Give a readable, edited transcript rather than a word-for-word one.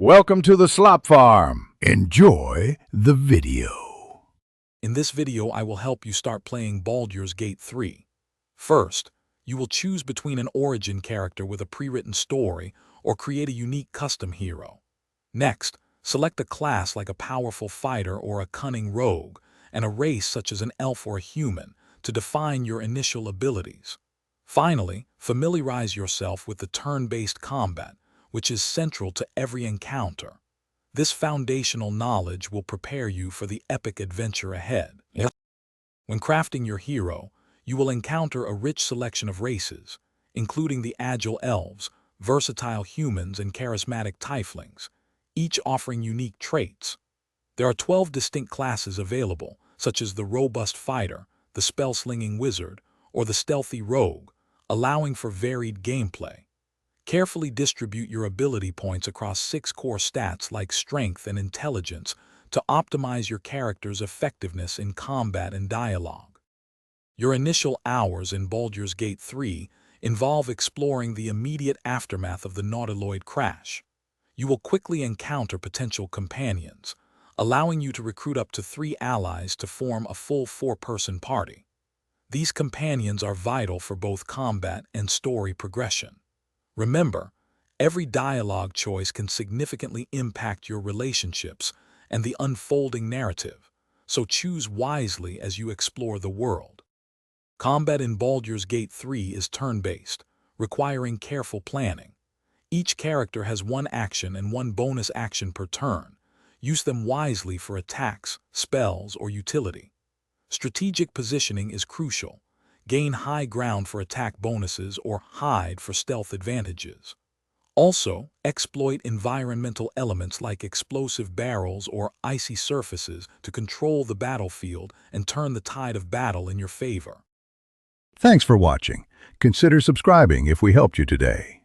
Welcome to the Slop Farm. Enjoy the video. In this video, I will help you start playing Baldur's Gate 3. First, you will choose between an origin character with a pre-written story or create a unique custom hero. Next, select a class like a powerful fighter or a cunning rogue, and a race such as an elf or a human to define your initial abilities. Finally, familiarize yourself with the turn-based combat, which is central to every encounter. This foundational knowledge will prepare you for the epic adventure ahead. When crafting your hero, you will encounter a rich selection of races, including the agile elves, versatile humans, and charismatic tieflings, each offering unique traits. There are 12 distinct classes available, such as the robust fighter, the spell-slinging wizard, or the stealthy rogue, allowing for varied gameplay. Carefully distribute your ability points across 6 core stats like strength and intelligence to optimize your character's effectiveness in combat and dialogue. Your initial hours in Baldur's Gate 3 involve exploring the immediate aftermath of the Nautiloid crash. You will quickly encounter potential companions, allowing you to recruit up to 3 allies to form a full 4-person party. These companions are vital for both combat and story progression. Remember, every dialogue choice can significantly impact your relationships and the unfolding narrative, so choose wisely as you explore the world. Combat in Baldur's Gate 3 is turn-based, requiring careful planning. Each character has 1 action and 1 bonus action per turn. Use them wisely for attacks, spells, or utility. Strategic positioning is crucial. Gain high ground for attack bonuses or hide for stealth advantages. Also, exploit environmental elements like explosive barrels or icy surfaces to control the battlefield and turn the tide of battle in your favor. Thanks for watching. Consider subscribing if we helped you today.